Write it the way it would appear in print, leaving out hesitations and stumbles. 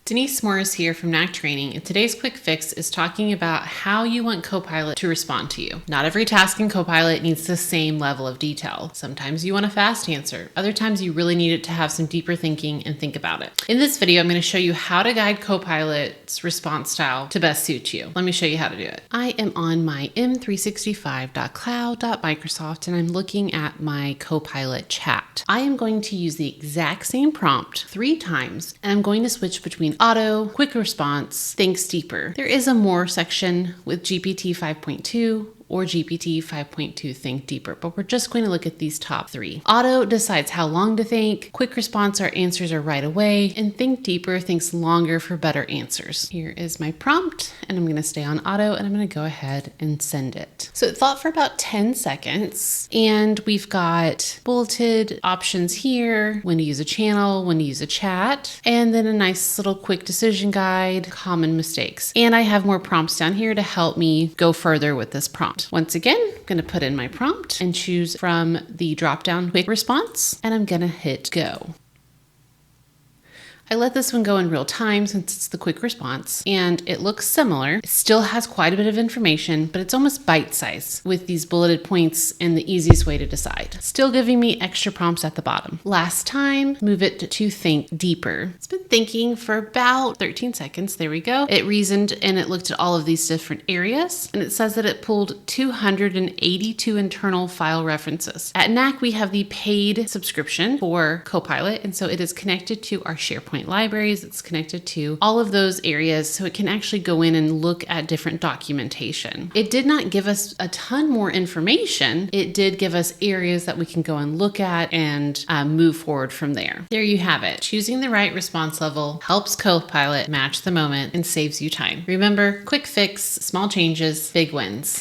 Denise Morris here from Knack Training, and today's quick fix is talking about how you want Copilot to respond to you. Not every task in Copilot needs the same level of detail. Sometimes you want a fast answer. Other times you really need it to have some deeper thinking and think about it. In this video, I'm going to show you how to guide Copilot's response style to best suit you. Let me show you how to do it. I am on my m365.cloud.microsoft, and I'm looking at my Copilot chat. I am going to use the exact same prompt 3 times, and I'm going to switch between auto, quick response, thinks deeper. There is a more section with GPT 5.2 or GPT 5.2 Think Deeper, but we're just going to look at these top 3. Auto decides how long to think, quick response, our answers are right away, and Think Deeper thinks longer for better answers. Here is my prompt, and I'm going to stay on auto, and I'm going to go ahead and send it. So it thought for about 10 seconds, and we've got bulleted options here, when to use a channel, when to use a chat, and then a nice little quick decision guide, common mistakes. And I have more prompts down here to help me go further with this prompt. Once again, I'm going to put in my prompt and choose from the drop-down quick response, and I'm going to hit go. I let this one go in real time since it's the quick response, and it looks similar. It still has quite a bit of information, but it's almost bite-sized with these bulleted points and the easiest way to decide. Still giving me extra prompts at the bottom. Last time, move it to think deeper. It's been thinking for about 13 seconds. There we go. It reasoned and it looked at all of these different areas, and it says that it pulled 282 internal file references. At Knack, we have the paid subscription for Copilot, and so it is connected to our SharePoint libraries. It's connected to all of those areas, so it can actually go in and look at different documentation. It did not give us a ton more information. It did give us areas that we can go and look at and move forward from there. There you have it. Choosing the right response level helps Copilot match the moment and saves you time. Remember, quick fix, small changes, big wins.